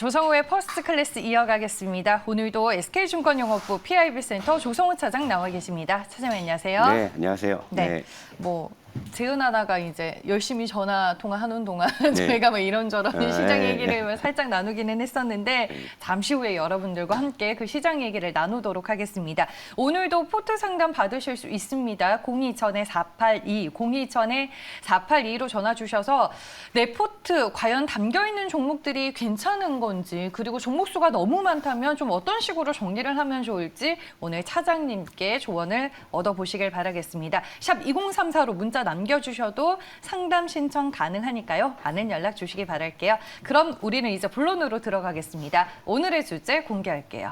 조성우의 퍼스트 클래스 이어가겠습니다. 오늘도 SK증권영업부 PIB센터 조성우 차장 나와 계십니다. 차장님 안녕하세요. 네, 안녕하세요. 네. 재은하다가 이제 열심히 전화 통화하는 동안 저희가 뭐 이런저런 시장 얘기를 살짝 나누기는 했었는데 잠시 후에 여러분들과 함께 그 시장 얘기를 나누도록 하겠습니다. 오늘도 포트 상담 받으실 수 있습니다. 02-482, 02-482로 전화 주셔서 내 포트 과연 담겨있는 종목들이 괜찮은 건지 그리고 종목 수가 너무 많다면 좀 어떤 식으로 정리를 하면 좋을지 오늘 차장님께 조언을 얻어보시길 바라겠습니다. 샵 2034로 문자 남겨주셔도 상담 신청 가능하니까요. 많은 연락 주시기 바랄게요. 그럼 우리는 이제 본론으로 들어가겠습니다. 오늘의 주제 공개할게요.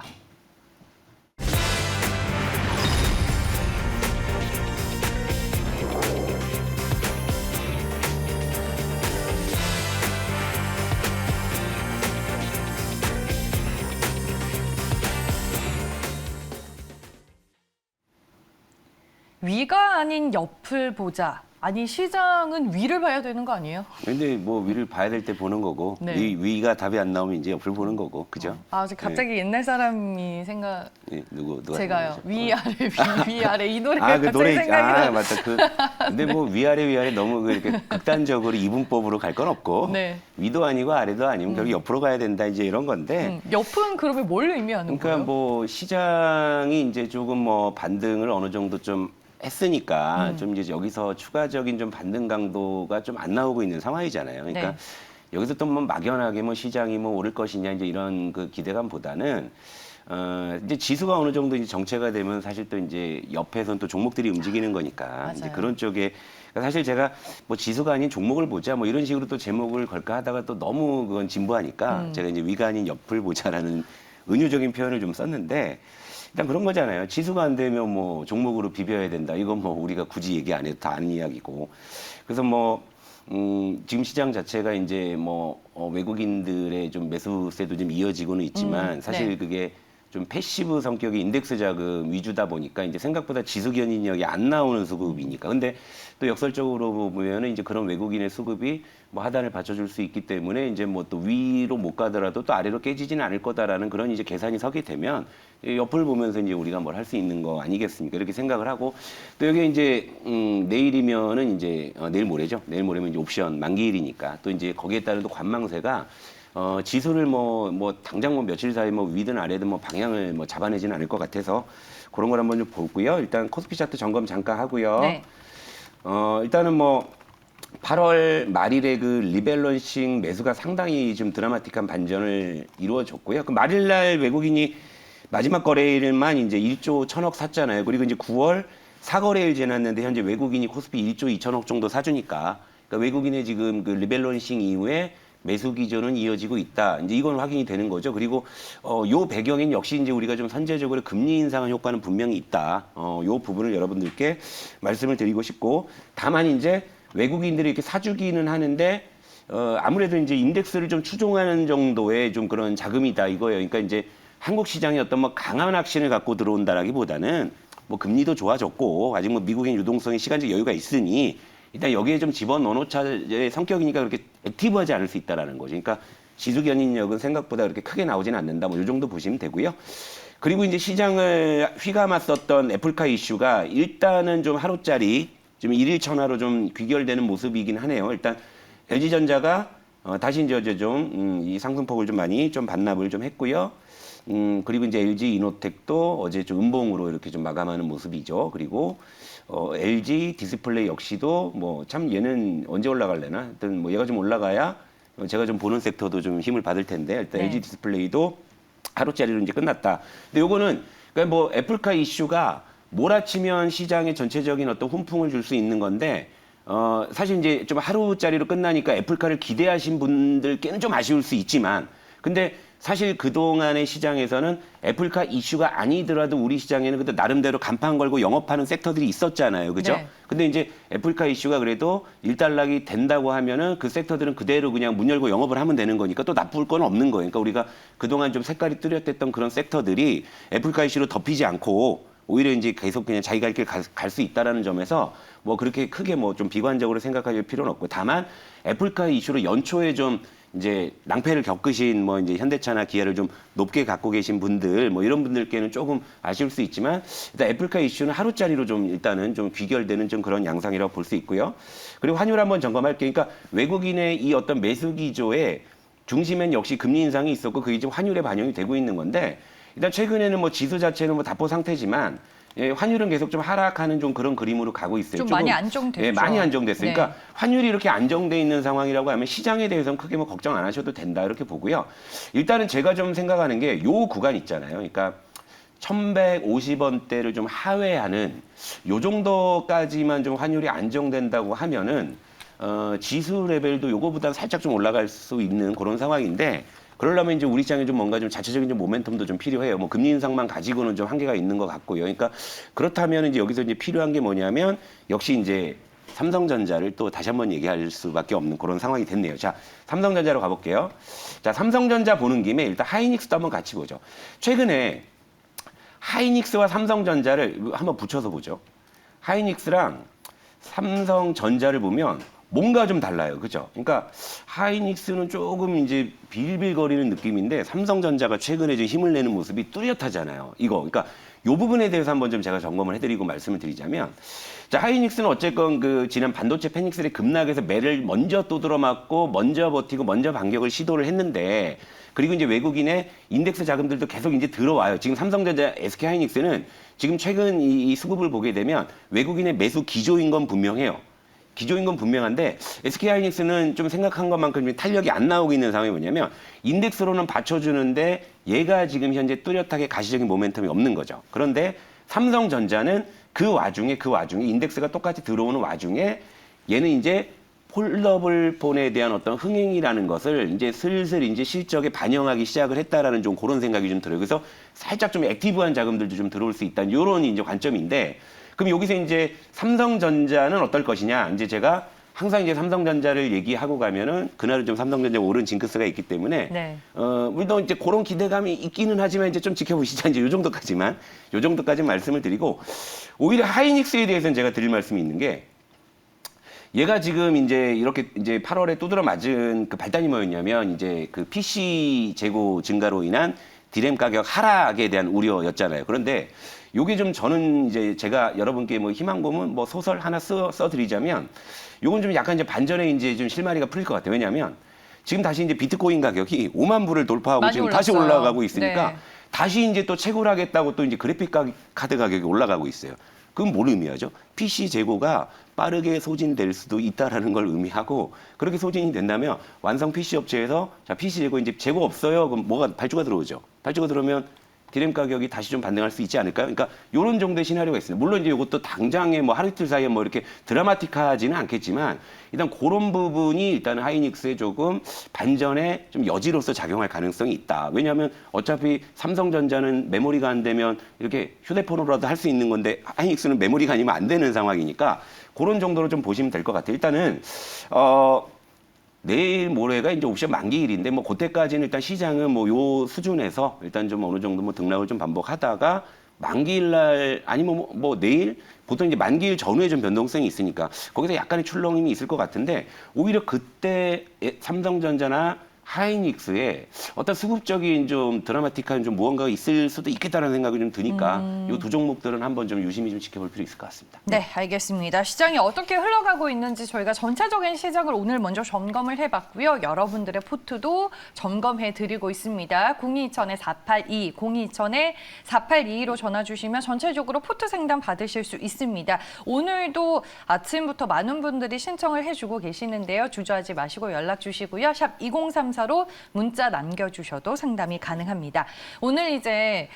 위가 아닌 옆을 보자. 아니 시장은 위를 봐야 되는 거 아니에요? 근데 뭐 위를 봐야 될 때 보는 거고 네. 위가 답이 안 나오면 이제 옆을 보는 거고, 그죠? 갑자기 옛날 사람이 생각. 네, 누가 제가요. 생각나죠? 위아래 위아래 이 노래가 그 갑자기 노래 생각이 나. 맞다. 근데 뭐 위아래 너무 이렇게 극단적으로 이분법으로 갈 건 없고 네. 위도 아니고 아래도 아니면 결국 옆으로 가야 된다 이제 이런 건데. 옆은 그러면 뭘 의미하는 그러니까 거예요? 뭐 시장이 이제 조금 뭐 반등을 어느 정도 좀 했으니까 좀 이제 여기서 추가적인 좀 반등 강도가 좀 안 나오고 있는 상황이잖아요. 그러니까 네. 여기서 또 뭐 막연하게 뭐 시장이 뭐 오를 것이냐 이제 이런 그 기대감보다는 이제 지수가 어느 정도 이제 정체가 되면 사실 또 이제 옆에선 또 종목들이 움직이는 거니까 이제 맞아요. 그런 쪽에 사실 제가 뭐 지수가 아닌 종목을 보자 뭐 이런 식으로 또 제목을 걸까 하다가 또 너무 그건 진부하니까 제가 이제 위가 아닌 옆을 보자라는 은유적인 표현을 좀 썼는데 일단 그런 거잖아요. 지수가 안 되면 뭐 종목으로 비벼야 된다. 이건 뭐 우리가 굳이 얘기 안 해도 다 아는 이야기고. 그래서 뭐 지금 시장 자체가 이제 뭐 외국인들의 좀 매수세도 좀 이어지고는 있지만 사실 네. 그게 좀 패시브 성격의 인덱스 자금 위주다 보니까 이제 생각보다 지수 견인력이 안 나오는 수급이니까. 근데 또 역설적으로 보면은 이제 그런 외국인의 수급이 뭐 하단을 받쳐줄 수 있기 때문에 이제 뭐 또 위로 못 가더라도 또 아래로 깨지지는 않을 거다라는 그런 이제 계산이 서게 되면 옆을 보면서 이제 우리가 뭘 할 수 있는 거 아니겠습니까? 이렇게 생각을 하고 또 여기 이제 내일이면은 이제 내일 모레죠. 내일 모레면 이제 옵션 만기일이니까 또 이제 거기에 따른 또 관망세가 지수를 뭐 당장 뭐 며칠 사이 뭐 위든 아래든 뭐 방향을 뭐 잡아내지는 않을 것 같아서 그런 걸 한번 좀 보고요. 일단 코스피 차트 점검 잠깐 하고요. 네. 일단은 뭐 8월 말일에 그 리밸런싱 매수가 상당히 좀 드라마틱한 반전을 이루어졌고요. 그 말일날 외국인이 마지막 거래일만 이제 1조 1,000억 샀잖아요. 그리고 이제 9월 4거래일 지났는데 현재 외국인이 코스피 1조 2,000억 정도 사주니까 그러니까 외국인의 지금 그 리밸런싱 이후에 매수 기조는 이어지고 있다. 이제 이건 확인이 되는 거죠. 그리고 요 배경엔 역시 이제 우리가 좀 선제적으로 금리 인상 효과는 분명히 있다. 요 부분을 여러분들께 말씀을 드리고 싶고 다만 이제 외국인들이 이렇게 사주기는 하는데 아무래도 이제 인덱스를 좀 추종하는 정도의 좀 그런 자금이다 이거예요. 그러니까 이제 한국 시장이 어떤 뭐 강한 확신을 갖고 들어온다라기보다는 뭐 금리도 좋아졌고 아직 뭐 미국의 유동성이 시간적 여유가 있으니 일단 여기에 좀 집어넣어놓자의 성격이니까 그렇게 액티브하지 않을 수 있다라는 거죠. 그러니까 지수 견인력은 생각보다 그렇게 크게 나오지는 않는다. 뭐 이 정도 보시면 되고요. 그리고 이제 시장을 휘감았었던 애플카 이슈가 일단은 좀 하루짜리 좀 일일 천하로 좀 귀결되는 모습이긴 하네요. 일단 LG전자가 다시 이제 좀 이 상승폭을 좀 많이 좀 반납을 좀 했고요. 그리고 이제 LG 이노텍도 어제 좀 음봉으로 이렇게 좀 마감하는 모습이죠. 그리고 LG 디스플레이 역시도 뭐 참 얘는 언제 올라갈래나? 하여튼 뭐 얘가 좀 올라가야 제가 좀 보는 섹터도 좀 힘을 받을 텐데 일단 네. LG 디스플레이도 하루짜리로 이제 끝났다. 근데 요거는 그러니까 뭐 애플카 이슈가 몰아치면 시장의 전체적인 어떤 훈풍을 줄 수 있는 건데 사실 이제 좀 하루짜리로 끝나니까 애플카를 기대하신 분들께는 좀 아쉬울 수 있지만 근데 사실 그동안의 시장에서는 애플카 이슈가 아니더라도 우리 시장에는 그때 나름대로 간판 걸고 영업하는 섹터들이 있었잖아요. 그죠? 네. 근데 이제 애플카 이슈가 그래도 일단락이 된다고 하면은 그 섹터들은 그대로 그냥 문 열고 영업을 하면 되는 거니까 또 나쁠 건 없는 거예요. 그러니까 우리가 그동안 좀 색깔이 뚜렷했던 그런 섹터들이 애플카 이슈로 덮이지 않고 오히려 이제 계속 그냥 자기 갈 길 갈 수 있다라는 점에서 뭐 그렇게 크게 뭐 좀 비관적으로 생각할 필요는 없고 다만 애플카 이슈로 연초에 좀 이제 낭패를 겪으신 뭐 이제 현대차나 기아를 좀 높게 갖고 계신 분들 뭐 이런 분들께는 조금 아쉬울 수 있지만 일단 애플카 이슈는 하루짜리로 좀 일단은 좀 귀결되는 좀 그런 양상이라고 볼 수 있고요. 그리고 환율 한번 점검할게요. 그러니까 외국인의 이 어떤 매수 기조에 중심엔 역시 금리 인상이 있었고 그게 지금 환율에 반영이 되고 있는 건데 일단 최근에는 뭐 지수 자체는 뭐 답보 상태지만 예, 환율은 계속 좀 하락하는 좀 그런 그림으로 가고 있어요. 좀 조금, 많이 안정됐죠. 예, 많이 안정됐어요. 네. 그러니까 환율이 이렇게 안정돼 있는 상황이라고 하면 시장에 대해서는 크게 뭐 걱정 안 하셔도 된다 이렇게 보고요. 일단은 제가 좀 생각하는 게 요 구간 있잖아요. 그러니까 1150원대를 좀 하회하는 요 정도까지만 좀 환율이 안정된다고 하면은 지수 레벨도 요거보다 살짝 좀 올라갈 수 있는 그런 상황인데 그러려면 이제 우리 시장에 좀 뭔가 좀 자체적인 좀 모멘텀도 좀 필요해요. 뭐 금리 인상만 가지고는 좀 한계가 있는 것 같고요. 그러니까 그렇다면 이제 여기서 이제 필요한 게 뭐냐면 역시 이제 삼성전자를 또 다시 한번 얘기할 수밖에 없는 그런 상황이 됐네요. 자, 삼성전자로 가볼게요. 자, 삼성전자 보는 김에 일단 하이닉스도 한번 같이 보죠. 최근에 하이닉스와 삼성전자를 한번 붙여서 보죠. 하이닉스랑 삼성전자를 보면 뭔가 좀 달라요. 그죠? 그러니까 하이닉스는 조금 이제 빌빌거리는 느낌인데 삼성전자가 최근에 좀 힘을 내는 모습이 뚜렷하잖아요. 이거. 그러니까 요 부분에 대해서 한번 좀 제가 점검을 해드리고 말씀을 드리자면 자, 하이닉스는 어쨌건 그 지난 반도체 패닉스의 급락에서 매를 먼저 두드러 맞고 먼저 버티고 먼저 반격을 시도를 했는데 그리고 이제 외국인의 인덱스 자금들도 계속 이제 들어와요. 지금 삼성전자, SK 하이닉스는 지금 최근 이 수급을 보게 되면 외국인의 매수 기조인 건 분명해요. 기조인 건 분명한데 SK 하이닉스는 좀 생각한 것만큼 탄력이 안 나오고 있는 상황이 뭐냐면 인덱스로는 받쳐주는데 얘가 지금 현재 뚜렷하게 가시적인 모멘텀이 없는 거죠. 그런데 삼성전자는 그 와중에 인덱스가 똑같이 들어오는 와중에 얘는 이제 폴더블 폰에 대한 어떤 흥행이라는 것을 이제 슬슬 이제 실적에 반영하기 시작을 했다라는 좀 그런 생각이 좀 들어요. 그래서 살짝 좀 액티브한 자금들도 좀 들어올 수 있다는 이런 이제 관점인데 그럼 여기서 이제 삼성전자는 어떨 것이냐? 이제 제가 항상 이제 삼성전자를 얘기하고 가면은 그날은 좀 삼성전자 오른 징크스가 있기 때문에 네. 물론 이제 그런 기대감이 있기는 하지만 이제 좀 지켜보시자 이제 요 정도까지만 말씀을 드리고 오히려 하이닉스에 대해서는 제가 드릴 말씀이 있는 게 얘가 지금 이제 이렇게 이제 8월에 두드러 맞은 그 발단이 뭐였냐면 이제 그 PC 재고 증가로 인한 디램 가격 하락에 대한 우려였잖아요. 그런데 요게 좀 저는 이제 제가 여러분께 뭐 희망 고문 뭐 소설 하나 써드리자면 요건 좀 약간 이제 반전에 이제 좀 실마리가 풀릴 것 같아요. 왜냐하면 지금 다시 이제 비트코인 가격이 5만 불을 돌파하고 지금 다시 올라가고 있으니까 네. 다시 이제 또 채굴 하겠다고 또 이제 그래픽 카드 가격이 올라가고 있어요. 그럼 뭘 의미하죠? PC 재고가 빠르게 소진될 수도 있다라는 걸 의미하고 그렇게 소진이 된다면 완성 PC 업체에서 자 PC 재고 이제 재고 없어요. 그럼 뭐가 발주가 들어오죠. 발주가 들어오면 디램 가격이 다시 좀 반등할 수 있지 않을까요? 그러니까 이런 정도의 시나리오가 있습니다. 물론 이제 이것도 당장에 뭐 하루 이틀 사이에 뭐 이렇게 드라마틱하지는 않겠지만 일단 그런 부분이 일단 하이닉스에 조금 반전의 좀 여지로서 작용할 가능성이 있다. 왜냐하면 어차피 삼성전자는 메모리가 안 되면 이렇게 휴대폰으로라도 할 수 있는 건데 하이닉스는 메모리가 아니면 안 되는 상황이니까 그런 정도로 좀 보시면 될 것 같아요. 일단은 내일 모레가 이제 옵션 만기일인데 뭐 그때까지는 일단 시장은 뭐 요 수준에서 일단 좀 어느 정도 뭐 등락을 좀 반복하다가 만기일 날 아니면 뭐 내일 보통 이제 만기일 전후에 좀 변동성이 있으니까 거기서 약간의 출렁임이 있을 것 같은데 오히려 그때 삼성전자나 하이닉스에 어떤 수급적인 좀 드라마틱한 좀 무언가가 있을 수도 있겠다는 생각이 좀 드니까 이 두 종목들은 한번 좀 유심히 좀 지켜볼 필요 있을 것 같습니다. 네, 알겠습니다. 시장이 어떻게 흘러가고 있는지 저희가 전체적인 시장을 오늘 먼저 점검을 해봤고요. 여러분들의 포트도 점검해드리고 있습니다. 022-482, 022-4822로 전화 주시면 전체적으로 포트 상담 받으실 수 있습니다. 오늘도 아침부터 많은 분들이 신청을 해주고 계시는데요. 주저하지 마시고 연락 주시고요. 샵 2034로 문자 남겨주셔도 상담이 가능합니다. 오늘 이제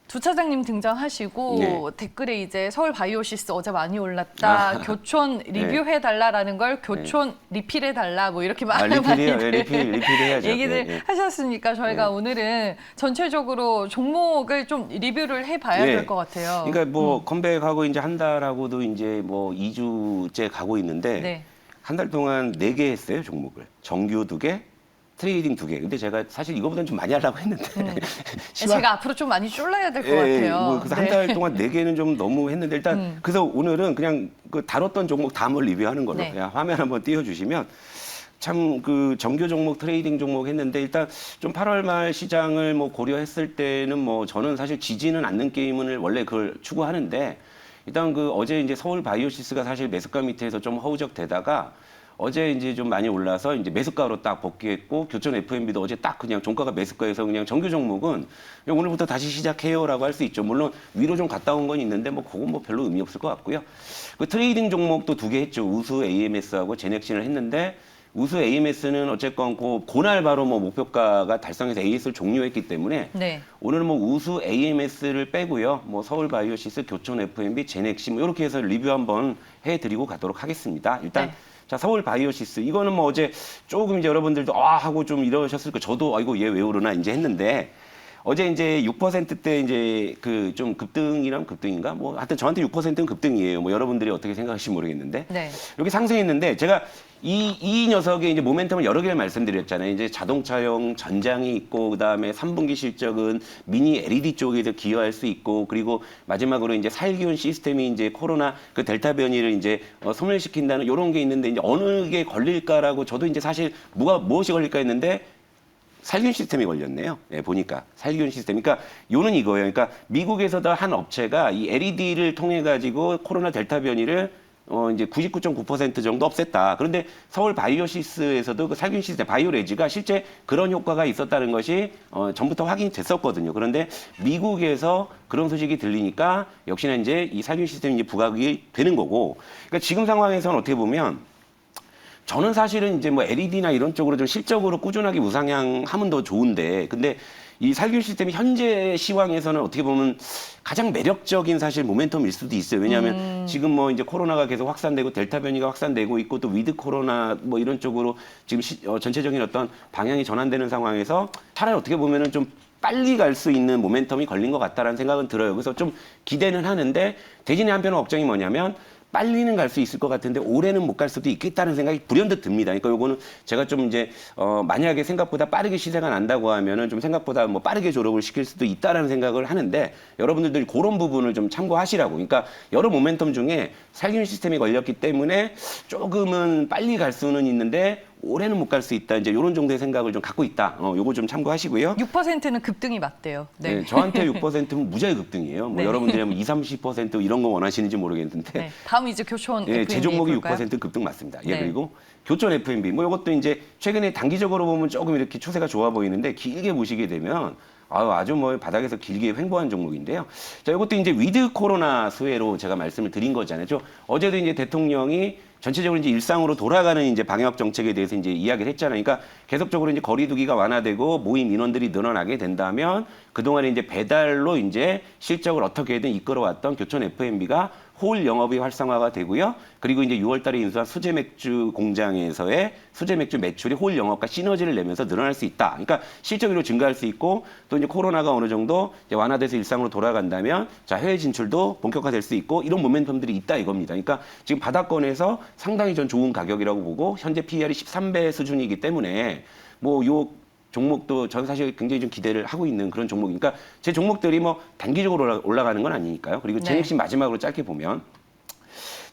주 차장님 등장하시고 네. 댓글에 이제 서울 바이오시스 어제 많이 올랐다. 교촌 리뷰해달라라는 걸 교촌 리필해달라 뭐 이렇게 리필이요. 리필 해야죠. 얘기들 하셨으니까 저희가 오늘은 전체적으로 종목을 좀 리뷰를 해봐야 될 것 같아요. 그러니까 뭐 컴백하고 이제 한 달하고도 이제 뭐 2주째 가고 있는데 네. 한 달 동안 4개 했어요, 종목을. 정규 2개, 트레이딩 2개. 근데 제가 사실 이거보다는 좀 많이 하려고 했는데. 제가 앞으로 좀 많이 쫄라야 될 것 같아요. 뭐 그래서 한 달 동안 4개는 좀 너무 했는데 일단 그래서 오늘은 그냥 그 다뤘던 종목 다 한번 리뷰하는 걸로 네. 그냥 화면 한번 띄워주시면 참 그 정규 종목 트레이딩 종목 했는데 일단 좀 8월 말 시장을 뭐 고려했을 때는 뭐 저는 사실 지지는 않는 게임을 원래 그걸 추구하는데 일단 그 어제 이제 서울 바이오시스가 사실 매수가 밑에서 좀 허우적대다가 어제 이제 좀 많이 올라서 이제 매수가로 딱 복귀했고 교촌 FMB도 어제 딱 그냥 종가가 매수가에서 그냥 정규 종목은 그냥 오늘부터 다시 시작해요라고 할 수 있죠. 물론 위로 좀 갔다 온 건 있는데 뭐 그건 뭐 별로 의미 없을 것 같고요. 그 트레이딩 종목도 2개 했죠. 우수 AMS하고 제넥신을 했는데 우수 AMS는 어쨌건 그날 바로 뭐 목표가가 달성해서 AS를 종료했기 때문에 네. 오늘은 뭐 우수 AMS를 빼고요. 뭐 서울 바이오시스, 교촌 FMB, 제넥시 뭐 이렇게 해서 리뷰 한번 해드리고 가도록 하겠습니다. 일단 네. 자, 서울 바이오시스. 이거는 뭐 어제 조금 이제 여러분들도 아 하고 좀 이러셨을 거예요. 저도 아이고 얘 왜 오르나 이제 했는데 어제 이제 6%대 이제 그 좀 급등이랑 급등인가? 뭐 하여튼 저한테 6%는 급등이에요. 뭐 여러분들이 어떻게 생각하실지 모르겠는데. 네. 이렇게 상승했는데 제가 이 녀석의 이제 모멘텀을 여러 개를 말씀드렸잖아요. 이제 자동차용 전장이 있고 그다음에 3분기 실적은 미니 LED 쪽에서 기여할 수 있고 그리고 마지막으로 이제 살균 시스템이 이제 코로나 그 델타 변이를 이제 소멸시킨다는 이런 게 있는데 이제 어느 게 걸릴까라고 저도 이제 사실 무엇이 걸릴까 했는데 살균 시스템이 걸렸네요. 네, 보니까 살균 시스템. 그러니까 요는 이거예요. 그러니까 미국에서도 한 업체가 이 LED를 통해 가지고 코로나 델타 변이를 이제 99.9% 정도 없앴다. 그런데 서울 바이오시스에서도 그 살균 시스템 바이오레지가 실제 그런 효과가 있었다는 것이 전부터 확인이 됐었거든요. 그런데 미국에서 그런 소식이 들리니까 역시나 이제 이 살균 시스템이 이제 부각이 되는 거고. 그러니까 지금 상황에서는 어떻게 보면 저는 사실은 이제 뭐 LED나 이런 쪽으로 좀 실적으로 꾸준하게 우상향하면 더 좋은데, 근데 이 살균 시스템이 현재 시황에서는 어떻게 보면 가장 매력적인 사실 모멘텀일 수도 있어요. 왜냐하면 지금 뭐 이제 코로나가 계속 확산되고 델타 변이가 확산되고 있고 또 위드 코로나 뭐 이런 쪽으로 지금 전체적인 어떤 방향이 전환되는 상황에서 차라리 어떻게 보면은 좀 빨리 갈 수 있는 모멘텀이 걸린 것 같다라는 생각은 들어요. 그래서 좀 기대는 하는데 대신에 한편은 걱정이 뭐냐면 빨리는 갈 수 있을 것 같은데 올해는 못 갈 수도 있겠다는 생각이 불현듯 듭니다. 그러니까 요거는 제가 좀 이제 만약에 생각보다 빠르게 시세가 난다고 하면은 좀 생각보다 뭐 빠르게 졸업을 시킬 수도 있다라는 생각을 하는데 여러분들도 그런 부분을 좀 참고하시라고. 그러니까 여러 모멘텀 중에 살균 시스템이 걸렸기 때문에 조금은 빨리 갈 수는 있는데 올해는 못 갈 수 있다. 이제 이런 정도의 생각을 좀 갖고 있다. 요거 좀 참고하시고요. 6%는 급등이 맞대요. 네. 네, 저한테 6%는 무지하게 급등이에요. 뭐 네. 여러분들이 뭐 20, 30% 이런 거 원하시는지 모르겠는데. 네. 다음 이제 교촌 예, FMB 제 종목이 볼까요? 6% 급등 맞습니다. 예, 네. 그리고 교촌 FMB 뭐 이것도 이제 최근에 단기적으로 보면 조금 이렇게 추세가 좋아 보이는데 길게 보시게 되면 아주 뭐 바닥에서 길게 횡보한 종목인데요. 자, 이것도 이제 위드 코로나 수혜로 제가 말씀을 드린 거잖아요. 어제도 이제 대통령이 전체적으로 이제 일상으로 돌아가는 이제 방역 정책에 대해서 이제 이야기를 했잖아요. 그러니까 계속적으로 이제 거리두기가 완화되고 모임 인원들이 늘어나게 된다면 그동안에 이제 배달로 이제 실적을 어떻게든 이끌어왔던 교촌 FMB가 홀 영업이 활성화가 되고요. 그리고 이제 6월 달에 인수한 수제 맥주 공장에서의 수제 맥주 매출이 홀 영업과 시너지를 내면서 늘어날 수 있다. 그러니까 실적으로 증가할 수 있고 또 이제 코로나가 어느 정도 이제 완화돼서 일상으로 돌아간다면 자, 해외 진출도 본격화될 수 있고 이런 모멘텀들이 있다 이겁니다. 그러니까 지금 바닥권에서 상당히 전 좋은 가격이라고 보고 현재 PER이 13배 수준이기 때문에 뭐 요 종목도 저는 사실 굉장히 좀 기대를 하고 있는 그런 종목이니까 제 종목들이 뭐 단기적으로 올라가는 건 아니니까요. 그리고 네. 제넥신 마지막으로 짧게 보면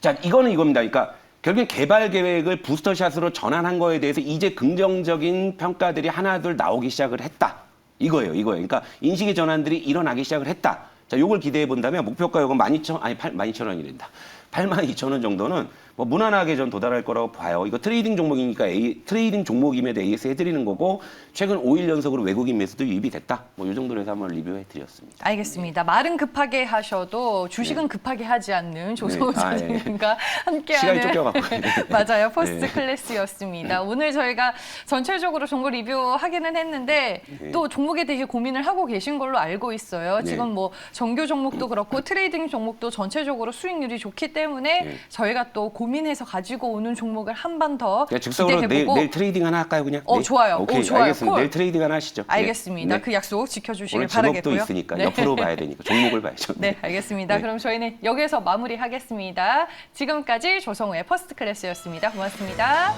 자, 이거는 이겁니다. 그러니까 결국엔 개발 계획을 부스터샷으로 전환한 거에 대해서 이제 긍정적인 평가들이 하나둘 나오기 시작을 했다. 이거예요. 그러니까 인식의 전환들이 일어나기 시작을 했다. 자, 요걸 기대해 본다면 목표가 요건 12,000원이란다. 82,000원 정도는 뭐 무난하게 전 도달할 거라고 봐요. 이거 트레이딩 종목이니까 트레이딩 종목임에도 AS 해드리는 거고 최근 5일 연속으로 외국인 매수도 유입이 됐다. 뭐 이 정도로 해서 한번 리뷰해 드렸습니다. 알겠습니다. 말은 급하게 하셔도 주식은 급하게 하지 않는 조성우 선생님과 함께하는 시간이 쫓겨갖고. 맞아요. 포스트 클래스였습니다. 오늘 저희가 전체적으로 종목 리뷰하기는 했는데 또 종목에 대해 고민을 하고 계신 걸로 알고 있어요. 지금 뭐 정규 종목도 그렇고 트레이딩 종목도 전체적으로 수익률이 좋기 때문에 저희가 또 고민해서 가지고 오는 종목을 한 번 더 즉석으로 기대해보고 내일 트레이딩 하나 할까요 그냥? 좋아요. 오케이, 좋아요. 알겠습니다. 콜. 내일 트레이딩 하나 하시죠. 알겠습니다. 네. 그 약속 지켜주시길 오늘 제목도 바라겠고요. 있으니까 옆으로 봐야 되니까 종목을 봐야죠. 네, 알겠습니다. 네. 그럼 저희는 여기서 마무리하겠습니다. 지금까지 조성우의 퍼스트 클래스였습니다. 고맙습니다.